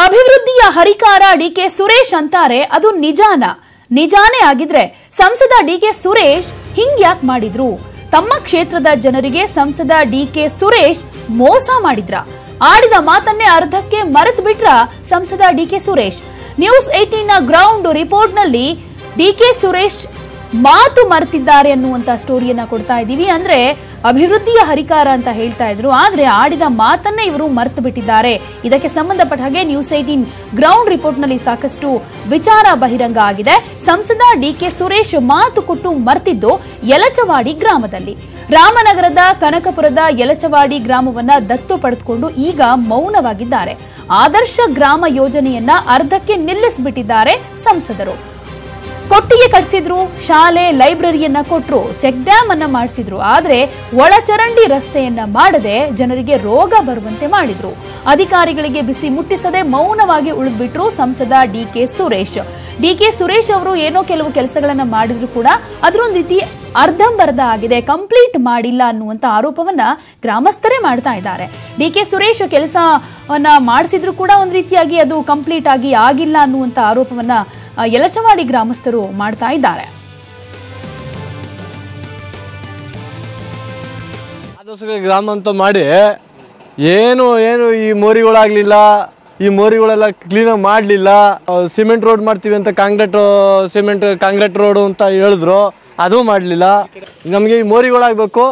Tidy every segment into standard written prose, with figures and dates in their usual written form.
ಅಭಿವೃದ್ಧಿಯ ಹರಿಕಾರ ಡಿಕೆ ಸುರೇಶ್ ಅಂತಾರೆ ಅದು ನಿಜಾನೇ ಆಗಿದ್ರೆ ಸಂಸದ ಡಿಕೆ ಸುರೇಶ್ ಹಿಂಗ್ಯಾಕ್ ಮಾಡಿದ್ರು? ತಮ್ಮ ಕ್ಷೇತ್ರದ ಜನರಿಗೆ ಸಂಸದ ಡಿಕೆ ಸುರೇಶ್ ಮೋಸ ಮಾಡಿದ್ರ? ಆಡಿದ ಮಾತನ್ನೇ ಅರ್ಧಕ್ಕೆ ಮರೆತು ಬಿಟ್ರ ಸಂಸದ ಡಿಕೆ ಸುರೇಶ್? ನ್ಯೂಸ್ 18ನ ಗ್ರೌಂಡ್ ರಿಪೋರ್ಟ್ನಲ್ಲಿ ಡಿಕೆ ಸುರೇಶ್ ಮಾತು ಮರೆತಿದ್ದಾರೆ ಅನ್ನುವಂತ ಸ್ಟೋರಿಯನ್ನ ಕೊಡ್ತಾ ಇದೀವಿ. ಅಂದ್ರೆ ಅಭಿವೃದ್ಧಿಯ ಹರಿಕಾರ ಅಂತ ಹೇಳ್ತಾ ಇದ್ರು, ಆದ್ರೆ ಆಡಿದ ಮಾತನ್ನೇ ಇವರು ಮರೆತು ಬಿಟ್ಟಿದ್ದಾರೆ. ಇದಕ್ಕೆ ಸಂಬಂಧಪಟ್ಟ ಹಾಗೆ ನ್ಯೂಸ್ 18 ಗ್ರೌಂಡ್ ರಿಪೋರ್ಟ್ ನಲ್ಲಿ ಸಾಕಷ್ಟು ವಿಚಾರ ಬಹಿರಂಗ ಆಗಿದೆ. ಸಂಸದ ಡಿಕೆ ಸುರೇಶ್ ಮಾತು ಕೊಟ್ಟು ಮರೆತಿದ್ದು ಯಲಚವಾಡಿ ಗ್ರಾಮದಲ್ಲಿ. ರಾಮನಗರದ ಕನಕಪುರದ ಯಲಚವಾಡಿ ಗ್ರಾಮವನ್ನ ದತ್ತು ಪಡೆದುಕೊಂಡು ಈಗ ಮೌನವಾಗಿದ್ದಾರೆ. ಆದರ್ಶ ಗ್ರಾಮ ಯೋಜನೆಯನ್ನ ಅರ್ಧಕ್ಕೆ ನಿಲ್ಲಿಸಿಬಿಟ್ಟಿದ್ದಾರೆ ಸಂಸದರು. ಕೊಟ್ಟಿಗೆ ಕಟ್ಟಿಸಿದ್ರು, ಶಾಲೆ ಲೈಬ್ರರಿಯನ್ನ ಕೊಟ್ರು, ಚೆಕ್ ಡ್ಯಾಮ್ ಅನ್ನ ಮಾಡಿಸಿದ್ರು, ಆದ್ರೆ ಒಳಚರಂಡಿ ರಸ್ತೆಯನ್ನ ಮಾಡದೆ ಜನರಿಗೆ ರೋಗ ಬರುವಂತೆ ಮಾಡಿದ್ರು. ಅಧಿಕಾರಿಗಳಿಗೆ ಬಿಸಿ ಮುಟ್ಟಿಸದೆ ಮೌನವಾಗಿ ಉಳಿದ್ಬಿಟ್ರು ಸಂಸದ ಡಿಕೆ ಸುರೇಶ್. ಡಿಕೆ ಸುರೇಶ್ ಅವರು ಏನೋ ಕೆಲವು ಕೆಲಸಗಳನ್ನ ಮಾಡಿದ್ರು ಕೂಡ ಅದರೊಂದು ರೀತಿ ಅರ್ಧಂಬರ್ಧ ಆಗಿದೆ, ಕಂಪ್ಲೀಟ್ ಮಾಡಿಲ್ಲ ಅನ್ನುವಂತ ಆರೋಪವನ್ನ ಗ್ರಾಮಸ್ಥರೇ ಮಾಡ್ತಾ ಇದ್ದಾರೆ. ಡಿಕೆ ಸುರೇಶ್ ಕೆಲಸವನ್ನ ಮಾಡಿಸಿದ್ರು ಕೂಡ ಒಂದ್ ರೀತಿಯಾಗಿ ಅದು ಕಂಪ್ಲೀಟ್ ಆಗಿಲ್ಲ ಅನ್ನುವಂತ ಆರೋಪವನ್ನ ಯಲಚವಾಡಿ ಗ್ರಾಮಸ್ಥರು ಮಾಡ್ತಾ ಇದ್ದಾರೆ. ಆದರ್ಶ ಗ್ರಾಮ ಅಂತ ಮಾಡಿ ಏನು ಈ ಮೋರಿಗಳಾಗ್ಲಿಲ್ಲ, ಈ ಮೋರಿಗಳೆಲ್ಲ ಕ್ಲೀನ್ ಮಾಡಲಿಲ್ಲ. ಸಿಮೆಂಟ್ ರೋಡ್ ಮಾಡ್ತೀವಿ ಅಂತ ಕಾಂಕ್ರೀಟ್ ರೋಡ್ ಅಂತ ಹೇಳಿದ್ರು, ಅದು ಮಾಡಲಿಲ್ಲ. ನಮಗೆ ಈ ಮೋರಿಗಳಾಗಬೇಕು,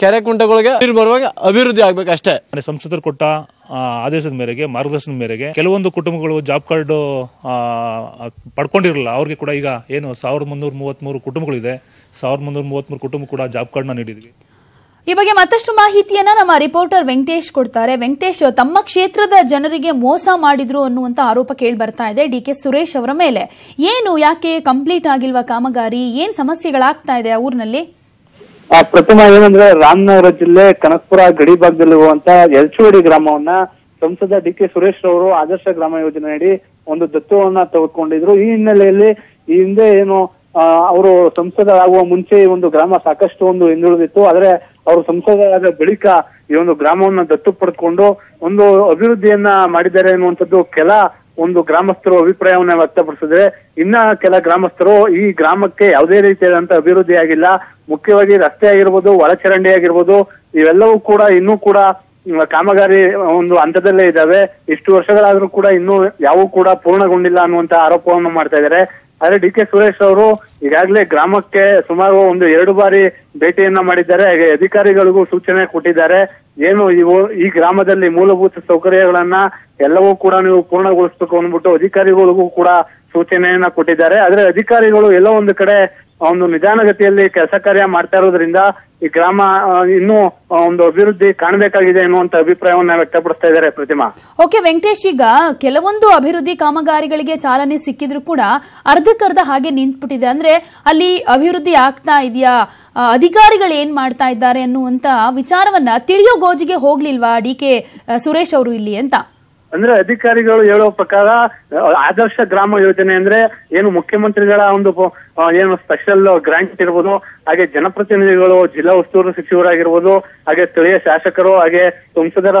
ಕೆರೆ ಕುಂಟೆಗಳಿಗೆ ನೀರು ಬರುವಾಗ ಅಭಿವೃದ್ಧಿ ಆಗ್ಬೇಕು ಅಷ್ಟೇ. ಸಂಸದರು ಕೊಟ್ಟ ಆದೇಶದ ಮೇರೆಗೆ, ಮಾರ್ಗದರ್ಶನದ ಮೇರೆಗೆ ಕೆಲವೊಂದು ಕುಟುಂಬಗಳು ಜಾಬ್ ಕಾರ್ಡ್ ಪಡ್ಕೊಂಡಿರಲಿಲ್ಲ. ಅವ್ರಿಗೆ ಕೂಡ ಈಗ ಏನು 1333 ಕುಟುಂಬಗಳಿದೆ. 1333 ಕುಟುಂಬ ಕೂಡ ಜಾಬ್ ಕಾರ್ಡ್ ನ ನೀಡಿದ್ವಿ. ಈ ಬಗ್ಗೆ ಮತ್ತಷ್ಟು ಮಾಹಿತಿಯನ್ನ ನಮ್ಮ ರಿಪೋರ್ಟರ್ ವೆಂಕಟೇಶ್ ಕೊಡ್ತಾರೆ. ವೆಂಕಟೇಶ್, ತಮ್ಮ ಕ್ಷೇತ್ರದ ಜನರಿಗೆ ಮೋಸ ಮಾಡಿದ್ರು ಅನ್ನುವಂತ ಆರೋಪ ಕೇಳಿ ಬರ್ತಾ ಇದೆ ಡಿಕೆ ಸುರೇಶ್ ಅವರ ಮೇಲೆ. ಯಾಕೆ ಕಂಪ್ಲೀಟ್ ಆಗಿಲ್ವಾ ಕಾಮಗಾರಿ? ಏನ್ ಸಮಸ್ಯೆಗಳಾಗ್ತಾ ಇದೆ ಆ ಊರಿನಲ್ಲಿ? ಪ್ರಥಮ ಏನಂದ್ರೆ, ರಾಮನಗರ ಜಿಲ್ಲೆ ಕನಕಪುರ ಗಡಿ ಭಾಗದಲ್ಲಿರುವಂತ ಯಲಚವಾಡಿ ಗ್ರಾಮವನ್ನ ಸಂಸದ ಡಿಕೆ ಸುರೇಶ್ ಅವರು ಆದರ್ಶ ಗ್ರಾಮ ಯೋಜನೆಯಡಿ ಒಂದು ದತ್ತುವನ್ನ ತೆಗೆದುಕೊಂಡಿದ್ರು. ಈ ಹಿನ್ನೆಲೆಯಲ್ಲಿ ಈ ಹಿಂದೆ ಏನು ಅವರು ಸಂಸದರಾಗುವ ಮುಂಚೆ ಈ ಒಂದು ಗ್ರಾಮ ಸಾಕಷ್ಟು ಹಿಂದುಳಿದಿತ್ತು. ಆದ್ರೆ ಅವರು ಸಂಸದರಾದ ಬಳಿಕ ಈ ಒಂದು ಗ್ರಾಮವನ್ನ ದತ್ತು ಪಡೆದುಕೊಂಡು ಒಂದು ಅಭಿವೃದ್ಧಿಯನ್ನ ಮಾಡಿದ್ದಾರೆ ಎನ್ನುವಂಥದ್ದು ಕೆಲ ಗ್ರಾಮಸ್ಥರು ಅಭಿಪ್ರಾಯವನ್ನ ವ್ಯಕ್ತಪಡಿಸಿದ್ರೆ, ಇನ್ನ ಕೆಲ ಗ್ರಾಮಸ್ಥರು ಈ ಗ್ರಾಮಕ್ಕೆ ಯಾವುದೇ ರೀತಿಯಾದಂತ ಅಭಿವೃದ್ಧಿ ಆಗಿಲ್ಲ, ಮುಖ್ಯವಾಗಿ ರಸ್ತೆ ಆಗಿರ್ಬೋದು, ಒಳಚರಂಡಿ ಆಗಿರ್ಬೋದು, ಇವೆಲ್ಲವೂ ಕೂಡ ಇನ್ನೂ ಕೂಡ ಕಾಮಗಾರಿ ಹಂತದಲ್ಲೇ ಇದ್ದಾವೆ. ಇಷ್ಟು ವರ್ಷಗಳಾದ್ರೂ ಕೂಡ ಇನ್ನೂ ಯಾವೂ ಕೂಡ ಪೂರ್ಣಗೊಂಡಿಲ್ಲ ಅನ್ನುವಂತ ಆರೋಪವನ್ನು ಮಾಡ್ತಾ ಇದ್ದಾರೆ. ಆದ್ರೆ ಡಿಕೆ ಸುರೇಶ್ ಅವರು ಈಗಾಗಲೇ ಗ್ರಾಮಕ್ಕೆ ಸುಮಾರು 2 ಬಾರಿ ಭೇಟಿಯನ್ನ ಮಾಡಿದ್ದಾರೆ. ಹಾಗೆ ಅಧಿಕಾರಿಗಳಿಗೂ ಸೂಚನೆ ಕೊಟ್ಟಿದ್ದಾರೆ. ಈ ಗ್ರಾಮದಲ್ಲಿ ಮೂಲಭೂತ ಸೌಕರ್ಯಗಳನ್ನ ಎಲ್ಲವೂ ಕೂಡ ನೀವು ಪೂರ್ಣಗೊಳಿಸಬೇಕು ಅಂದ್ಬಿಟ್ಟು ಅಧಿಕಾರಿಗಳಿಗೂ ಕೂಡ ಸೂಚನೆಯನ್ನ ಕೊಟ್ಟಿದ್ದಾರೆ. ಆದ್ರೆ ಅಧಿಕಾರಿಗಳು ಎಲ್ಲೋ ಒಂದು ಕಡೆ ನಿಧಾನಗತಿಯಲ್ಲಿ ಕೆಲಸ ಕಾರ್ಯ ಮಾಡ್ತಾ ಇರೋದ್ರಿಂದ ಈ ಗ್ರಾಮ ಇನ್ನೂ ಅಭಿವೃದ್ಧಿ ಕಾಣಬೇಕಾಗಿದೆ ಎನ್ನುವಂತ ಅಭಿಪ್ರಾಯವನ್ನ ವ್ಯಕ್ತಪಡಿಸ್ತಾ ಇದ್ದಾರೆ. ಪ್ರತಿಮಾ. ಓಕೆ ವೆಂಕಟೇಶ್, ಈಗ ಕೆಲವೊಂದು ಅಭಿವೃದ್ಧಿ ಕಾಮಗಾರಿಗಳಿಗೆ ಚಾಲನೆ ಸಿಕ್ಕಿದ್ರು ಕೂಡ ಅರ್ಧಕ್ಕರ್ಧ ಹಾಗೆ ನಿಂತ್ಬಿಟ್ಟಿದೆ. ಅಂದ್ರೆ ಅಲ್ಲಿ ಅಭಿವೃದ್ಧಿ ಆಗ್ತಾ ಇದೆಯಾ, ಅಧಿಕಾರಿಗಳು ಏನ್ ಮಾಡ್ತಾ ಇದ್ದಾರೆ ಅನ್ನುವಂತ ವಿಚಾರವನ್ನ ತಿಳಿಯೋ ಗೋಜಿಗೆ ಹೋಗ್ಲಿಲ್ವಾ ಡಿಕೆ ಸುರೇಶ್ ಅವರು ಇಲ್ಲಿ ಅಂತ? ಅಂದ್ರೆ ಅಧಿಕಾರಿಗಳು ಹೇಳೋ ಪ್ರಕಾರ ಆದರ್ಶ ಗ್ರಾಮ ಯೋಜನೆ ಅಂದ್ರೆ ಮುಖ್ಯಮಂತ್ರಿಗಳ ಸ್ಪೆಷಲ್ ಗ್ರಾಂಟ್ ಇರ್ಬೋದು, ಹಾಗೆ ಜನಪ್ರತಿನಿಧಿಗಳು, ಜಿಲ್ಲಾ ಉಸ್ತುವಾರಿ ಸಚಿವರಾಗಿರ್ಬೋದು, ಹಾಗೆ ಸ್ಥಳೀಯ ಶಾಸಕರು, ಹಾಗೆ ಸಂಸದರ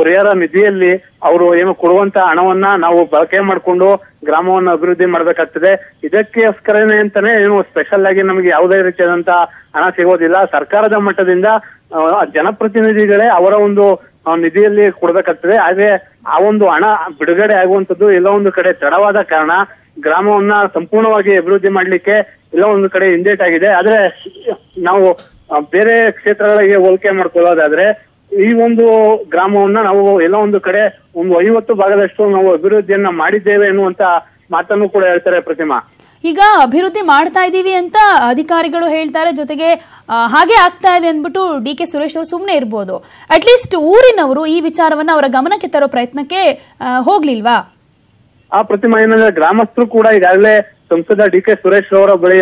ಪರಿಹಾರ ನಿಧಿಯಲ್ಲಿ ಅವರು ಕೊಡುವಂತ ಹಣವನ್ನ ನಾವು ಬಳಕೆ ಮಾಡಿಕೊಂಡು ಗ್ರಾಮವನ್ನು ಅಭಿವೃದ್ಧಿ ಮಾಡ್ಬೇಕಾಗ್ತದೆ. ಇದಕ್ಕೋಸ್ಕರನೇ ಅಂತಾನೆ ಸ್ಪೆಷಲ್ ಆಗಿ ನಮಗೆ ಯಾವುದೇ ರೀತಿಯಾದಂತ ಹಣ ಸಿಗೋದಿಲ್ಲ. ಸರ್ಕಾರದ ಮಟ್ಟದಿಂದ ಜನಪ್ರತಿನಿಧಿಗಳೇ ಅವರ ನಿಧಿಯಲ್ಲಿ ಕೊಡ್ಬೇಕಾಗ್ತದೆ. ಆದ್ರೆ ಆ ಹಣ ಬಿಡುಗಡೆ ಆಗುವಂತದ್ದು ಎಲ್ಲ ಒಂದು ಕಡೆ ತಡವಾದ ಕಾರಣ ಗ್ರಾಮವನ್ನ ಸಂಪೂರ್ಣವಾಗಿ ಅಭಿವೃದ್ಧಿ ಮಾಡ್ಲಿಕ್ಕೆ ಎಲ್ಲ ಒಂದು ಕಡೆ ಹಿಂದೇಟಾಗಿದೆ. ಆದ್ರೆ ನಾವು ಬೇರೆ ಕ್ಷೇತ್ರಗಳಿಗೆ ಹೋಲಿಕೆ ಮಾಡ್ಕೊಳ್ಳೋದಾದ್ರೆ ಈ ಗ್ರಾಮವನ್ನ ನಾವು ಎಲ್ಲ ಒಂದು ಕಡೆ 50 ಭಾಗದಷ್ಟು ನಾವು ಅಭಿವೃದ್ಧಿಯನ್ನ ಮಾಡಿದ್ದೇವೆ ಎನ್ನುವಂತ ಮಾತನ್ನು ಕೂಡ ಹೇಳ್ತಾರೆ. ಪ್ರತಿಮಾ, ಈಗ ಅಭಿವೃದ್ಧಿ ಮಾಡ್ತಾ ಇದೀವಿ ಅಂತ ಅಧಿಕಾರಿಗಳು ಹೇಳ್ತಾರೆ, ಜೊತೆಗೆ ಹಾಗೆ ಆಗ್ತಾ ಇದೆ ಅಂದ್ಬಿಟ್ಟು ಡಿಕೆ ಸುರೇಶ್ ಅವರು ಸುಮ್ಮನೆ ಇರ್ಬೋದು. ಅಟ್ಲೀಸ್ಟ್ ಊರಿನವರು ಈ ವಿಚಾರವನ್ನ ಅವರ ಗಮನಕ್ಕೆ ತರೋ ಪ್ರಯತ್ನಕ್ಕೆ ಹೋಗ್ಲಿಲ್ವಾ? ಪ್ರತಿಮಾ, ಏನಂದ್ರೆ ಗ್ರಾಮಸ್ಥರು ಕೂಡ ಈಗಾಗಲೇ ಸಂಸದ ಡಿಕೆ ಸುರೇಶ್ ಅವರ ಬಳಿ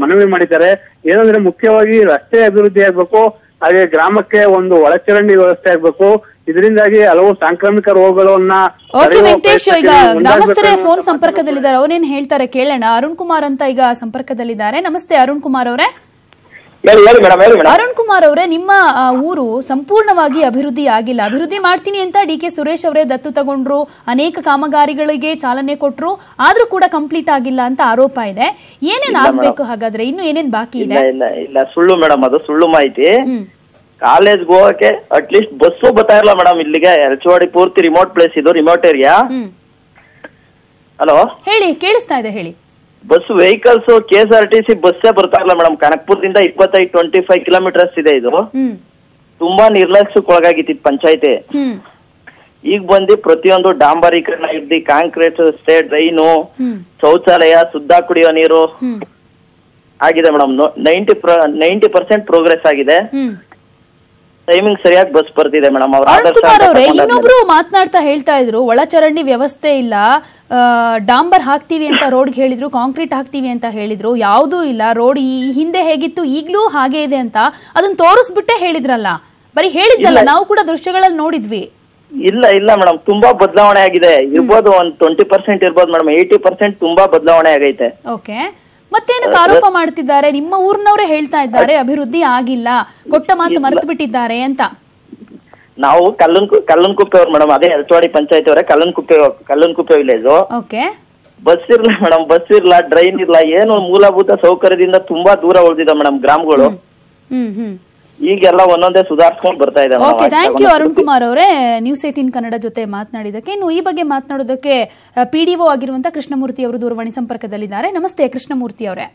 ಮನವಿ ಮಾಡಿದ್ದಾರೆ. ಏನಂದ್ರೆ ಮುಖ್ಯವಾಗಿ ರಸ್ತೆ ಅಭಿವೃದ್ಧಿ ಆಗ್ಬೇಕು, ಹಾಗೆ ಗ್ರಾಮಕ್ಕೆ ಒಳಚರಂಡಿ ವ್ಯವಸ್ಥೆ ಆಗ್ಬೇಕು. ಇದರಿಂದಾಗಿ ಹಲವು ಸಾಂಕ್ರಾಮಿಕ ರೋಗಗಳನ್ನ. ಓಕೆ ವೆಂಕಟೇಶ್, ಈಗ ಗ್ರಾಮಸ್ಥರೇ ಫೋನ್ ಸಂಪರ್ಕದಲ್ಲಿದ್ದಾರೆ, ಅವನೇನ್ ಹೇಳ್ತಾರೆ ಕೇಳೋಣ. ಅರುಣ್ ಕುಮಾರ್ ಅಂತ ಈಗ ಸಂಪರ್ಕದಲ್ಲಿದ್ದಾರೆ. ನಮಸ್ತೆ ಅರುಣ್ ಕುಮಾರ್ ಅವರೇ. ಹೇಳಿ ಮೇಡಮ್ ಹೇಳಿ ಮೇಡಮ್. ಅರುಣ್ ಕುಮಾರ್ ಅವರೇ, ನಿಮ್ಮ ಊರು ಸಂಪೂರ್ಣವಾಗಿ ಅಭಿವೃದ್ಧಿ ಆಗಿಲ್ಲ. ಅಭಿವೃದ್ಧಿ ಮಾಡ್ತೀನಿ ಅಂತ ಡಿ.ಕೆ. ಸುರೇಶ್ ಅವರೇ ದತ್ತು ತಗೊಂಡ್ರು, ಅನೇಕ ಕಾಮಗಾರಿಗಳಿಗೆ ಚಾಲನೆ ಕೊಟ್ರು, ಆದ್ರೂ ಕೂಡ ಕಂಪ್ಲೀಟ್ ಆಗಿಲ್ಲ ಅಂತ ಆರೋಪ ಇದೆ. ಏನೇನ್ ಆಗ್ಬೇಕು ಹಾಗಾದ್ರೆ? ಇನ್ನು ಏನೇನ್ ಬಾಕಿ ಇದೆ? ಇಲ್ಲ ಸುಳ್ಳು ಮೇಡಮ್, ಅದು ಸುಳ್ಳು ಮಾಹಿತಿ. ಕಾಲೇಜ್ ಹೋಗಕ್ಕೆ ಅಟ್ಲೀಸ್ಟ್ ಬಸ್ಸು ಬರ್ತಾ ಇಲ್ಲ ಮೇಡಮ್ ಇಲ್ಲಿಗೆ. ಎರಚವಾಡಿ ಪೂರ್ತಿ ರಿಮೋಟ್ ಪ್ಲೇಸ್, ಇದು ರಿಮೋಟ್ ಏರಿಯಾ. ಹಲೋ ಹೇಳಿ, ಕೇಳಿಸ್ತಾ ಇದೆ, ಹೇಳಿ. ಬಸ್ ವೆಹಿಕಲ್ಸ್ KSRTC ಬಸ್ಸೇ ಬರ್ತಾ ಇಲ್ಲ ಮೇಡಮ್. ಕನಕಪುರದಿಂದ 25 ಕಿಲೋಮೀಟರ್ಸ್ ಇದೆ ಇದು. ತುಂಬಾ ನಿರ್ಲಕ್ಷ್ಯಕ್ಕೆ ಒಳಗಾಗಿತ್ತು ಪಂಚಾಯತಿ. ಈಗ ಬಂದು ಪ್ರತಿಯೊಂದು ಡಾಂಬರೀಕರಣ ಇರ್ದಿ, ಕಾಂಕ್ರೀಟ್ ರಸ್ತೆ, ಡ್ರೈನು, ಶೌಚಾಲಯ, ಶುದ್ಧ ಕುಡಿಯೋ ನೀರು ಆಗಿದೆ ಮೇಡಮ್. 90% ಪ್ರೋಗ್ರೆಸ್ ಆಗಿದೆ. ಟೈಮಿಂಗ್ ಸರಿಯಾಗಿ ಬಸ್ ಬರ್ತಿದೆ ಮೇಡಮ್. ಇನ್ನೊಬ್ರು ಮಾತನಾಡ್ತಾ ಹೇಳ್ತಾ ಇದ್ರು, ಒಳಚರಂಡಿ ವ್ಯವಸ್ಥೆ ಇಲ್ಲ, ಡಾಂಬರ್ ಹಾಕ್ತಿವಿ ಅಂತ ರೋಡ್ಗೆ ಹೇಳಿದ್ರು, ಕಾಂಕ್ರೀಟ್ ಹಾಕ್ತಿವಿ ಅಂತ ಹೇಳಿದ್ರು, ಯಾವುದೂ ಇಲ್ಲ. ರೋಡ್ ಈ ಹಿಂದೆ ಹೇಗಿತ್ತು ಈಗ್ಲೂ ಹಾಗೆ ಇದೆ ಅಂತ ಅದನ್ನ ತೋರಿಸ್ಬಿಟ್ಟೆ ಹೇಳಿದ್ರಲ್ಲ. ಬರೀ ಹೇಳಿದ್ದಲ್ಲ, ನಾವು ಕೂಡ ದೃಶ್ಯಗಳಲ್ಲಿ ನೋಡಿದ್ವಿ. ಇಲ್ಲ ಮೇಡಮ್, ತುಂಬಾ ಬದಲಾವಣೆ ಆಗಿದೆ. ಇರ್ಬೋದು, ಒಂದ್ 20% ಇರ್ಬೋದು ಮೇಡಮ್. 80% ತುಂಬಾ ಬದಲಾವಣೆ ಆಗೈತೆ. ಓಕೆ, ಮತ್ತೇನಕ್ಕೆ ಆರೋಪ ಮಾಡ್ತಿದ್ದಾರೆ? ನಿಮ್ಮ ಊರಿನವರೇ ಹೇಳ್ತಾ ಇದ್ದಾರೆ ಅಭಿವೃದ್ಧಿ ಆಗಿಲ್ಲ, ಕೊಟ್ಟ ಮಾತು ಮರೆತು ಬಿಟ್ಟಿದ್ದಾರೆ ಅಂತ. ನಾವು ಕಲ್ಲನ್ಕುಪ್ಪೆ ಅವ್ರು ಮೇಡಮ್, ಅದೇ ಎರಚವಾಡಿ ಪಂಚಾಯತ್ ಅವರೇ, ಕಲ್ಲನ್ಕುಪ್ಪೆ ವಿಲೇಜ್. ಓಕೆ, ಬಸ್ ಇರ್ಲ ಮೇಡಮ್, ಬಸ್ ಇರ್ಲ, ಡ್ರೈನ್ ಇರ್ಲ, ಏನು ಮೂಲಭೂತ ಸೌಕರ್ಯದಿಂದ ತುಂಬಾ ದೂರ ಉಳಿದಿದೆ ಮೇಡಮ್ ಗ್ರಾಮಗಳು. ಈಗೆಲ್ಲ ಒಂದೊಂದೇ ಸುಧಾರಿಸ್ಕೊಂಡು ಬರ್ತಾ ಇದೆ. Okay, thank you Arun Kumar ಅವರೇ, ನ್ಯೂಸ್ 18 ಕನ್ನಡ ಜೊತೆ ಮಾತನಾಡಿದಕ್ಕೆ. ಇನ್ನು ಈ ಬಗ್ಗೆ ಮಾತನಾಡೋದಕ್ಕೆ PDO ಆಗಿರುವಂತಹ ಕೃಷ್ಣಮೂರ್ತಿ ಅವರು ದೂರವಾಣಿ ಸಂಪರ್ಕದಲ್ಲಿದ್ದಾರೆ. ನಮಸ್ತೆ ಕೃಷ್ಣಮೂರ್ತಿ ಅವರೇ.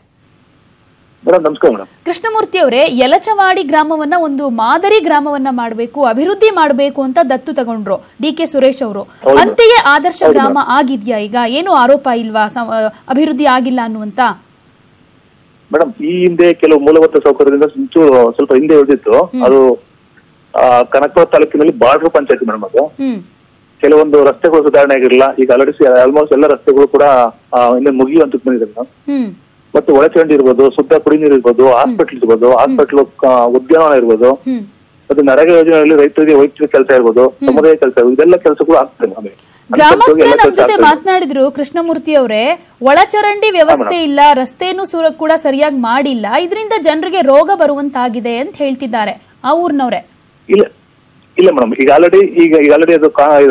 ನಮಸ್ಕಾರ ಮೇಡಮ್. ಕೃಷ್ಣಮೂರ್ತಿ ಅವರೇ, ಯಲಚವಾಡಿ ಗ್ರಾಮವನ್ನ ಒಂದು ಮಾದರಿ ಗ್ರಾಮವನ್ನ ಮಾಡಬೇಕು, ಅಭಿವೃದ್ಧಿ ಮಾಡಬೇಕು ಅಂತ ದತ್ತು ತಗೊಂಡ್ರು ಡಿ.ಕೆ. ಸುರೇಶ್ ಅವರು. ಅಂತೆಯೇ ಆದರ್ಶ ಗ್ರಾಮ ಆಗಿದ್ಯಾ? ಈಗ ಏನು ಆರೋಪ ಇಲ್ವಾ ಅಭಿವೃದ್ಧಿ ಆಗಿಲ್ಲ ಅನ್ನುವಂತ? ಮೇಡಮ್, ಈ ಹಿಂದೆ ಕೆಲವು ಮೂಲಭೂತ ಸೌಕರ್ಯದಿಂದ ಸ್ವಲ್ಪ ಹಿಂದೆ ಉಳಿದಿತ್ತು. ಅದು ಕನಕಪುರ ತಾಲೂಕಿನಲ್ಲಿ ಬಾರ್ಡರ್ ಪಂಚಾಯತಿ ಮೇಡಮ್. ಅದು ಕೆಲವೊಂದು ರಸ್ತೆಗಳು ಸುಧಾರಣೆ ಆಗಿರಲಿಲ್ಲ. ಈಗ ಆಲ್ಮೋಸ್ಟ್ ಎಲ್ಲ ರಸ್ತೆಗಳು ಕೂಡ ಇನ್ನೇ ಮುಗಿಯುವಂತ ಬಂದಿದೆ ಮೇಡಮ್. ಮತ್ತು ಒಳಚರಂಡಿ ಇರ್ಬೋದು, ಶುದ್ಧ ಕುಡಿ ನೀರು ಇರ್ಬೋದು, ಹಾಸ್ಪಿಟಲ್ ಇರ್ಬೋದು, ಹಾಸ್ಪಿಟಲ್ ಉದ್ಯಾನವನ ಇರ್ಬೋದು, ಮತ್ತು ನರೇಗಾ ಯೋಜನೆಯಲ್ಲಿ ರೈತರಿಗೆ ವೈದ್ಯಕೀಯ ಕೆಲಸ ಇರ್ಬೋದು, ಸಮುದಾಯ ಕೆಲಸ ಇರ್ಬೋದು, ಇದೆಲ್ಲ ಕೆಲಸಗಳು ಆಗ್ತದೆ ನಮಗೆ. ಗ್ರಾಮಸ್ಥರೇ ನಮ್ ಜೊತೆ ಮಾತನಾಡಿದ್ರು ಕೃಷ್ಣಮೂರ್ತಿ ಅವರೇ, ಒಳಚರಂಡಿ ವ್ಯವಸ್ಥೆ ಇಲ್ಲ, ರಸ್ತೆನೂ ಕೂಡ ಸರಿಯಾಗಿ ಮಾಡಿಲ್ಲ, ಇದರಿಂದ ಜನರಿಗೆ ರೋಗ ಬರುವಂತಾಗಿದೆ ಅಂತ ಹೇಳ್ತಿದ್ದಾರೆ ಆ ಊರ್ನವ್ರೆ. ಇಲ್ಲ ಮೇಡಮ್, ಈಗ ಆಲ್ರೆಡಿ ಅದು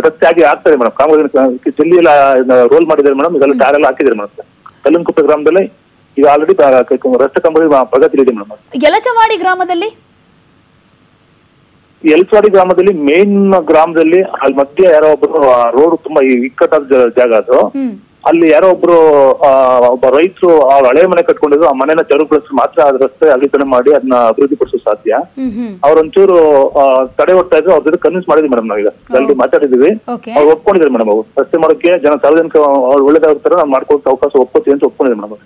ರಸ್ತೆ ಆಗಿ ಆಗ್ತದೆ ಮೇಡಮ್. ಕಾಮಗಾರಿ ಜಲ್ಲಿ ಎಲ್ಲ ರೋಲ್ ಮಾಡಿದ್ದಾರೆ ಮೇಡಮ್. ಇದೆಲ್ಲ ಟಾರ್ ಎಲ್ಲ ಹಾಕಿದ್ದಾರೆ ಮೇಡಮ್. ಕಲ್ಲನ್ಕುಪ್ಪೆ ಗ್ರಾಮದಲ್ಲಿ ಈಗ ಆಲ್ರೆಡಿ ರಸ್ತೆ ಕಾಮಗಾರಿ ಪ್ರಗತಿ ಇದೆ ಮೇಡಮ್. ಯಲಚವಾಡಿ ಗ್ರಾಮದಲ್ಲಿ ಯಲಚವಾಡಿ ಗ್ರಾಮದಲ್ಲಿ ಮೇನ್ ಗ್ರಾಮದಲ್ಲಿ ಅಲ್ಲಿ ಮಧ್ಯೆ ಯಾರೋ ಒಬ್ರು ರೋಡ್ ತುಂಬಾ ಇಕ್ಕಟ್ಟಾದ ಜಾಗ ಅದು. ಅಲ್ಲಿ ಯಾರೋ ಒಬ್ಬ ರೈತರು ಅವ್ರ ಹಳೆ ಮನೆ ಕಟ್ಕೊಂಡಿದ್ರು. ಆ ಮನೆನ ತೆರವುಗೊಳಿಸಿ ಮಾತ್ರ ಅದ್ ರಸ್ತೆ ಅಗಲೀಕರಣ ಮಾಡಿ ಅದನ್ನ ಅಭಿವೃದ್ಧಿ ಪಡಿಸೋ ಸಾಧ್ಯ. ಅವ್ರೊಂಚೂರು ತಡೆ ಹೊಡ್ತಾ ಇದ್ರು. ಅವ್ರ ಜೊತೆ ಕನ್ವಿನ್ಸ್ ಮಾಡಿದ್ವಿ ಮೇಡಮ್. ನಾವೀಗ ಅಲ್ಲಿ ಮಾತಾಡಿದ್ವಿ, ಅವ್ರು ಒಪ್ಕೊಂಡಿದ್ರು ಮೇಡಮ್. ಅವ್ರು ರಸ್ತೆ ಮಾಡೋಕೆ ಸಾರ್ವಜನಿಕ ಒಳ್ಳೇದಾಗ್ತಾರ ನಾವು ಮಾಡ್ಕೊಳಕ್ಕೆ ಅವಕಾಶ ಒಪ್ಕೋತೀವಿ ಅಂತ ಒಪ್ಕೊಂಡಿದ್ರು madam.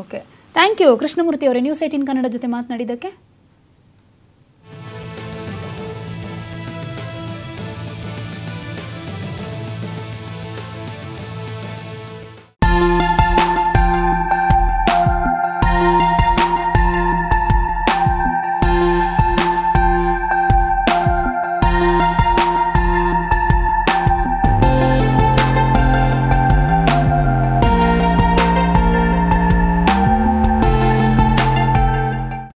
Okay, thank you Krishnamurthy ಅವರೇ, ನ್ಯೂಸ್ 18 ಕನ್ನಡ ಜೊತೆ ಮಾತನಾಡಿದ್ದಕ್ಕೆ.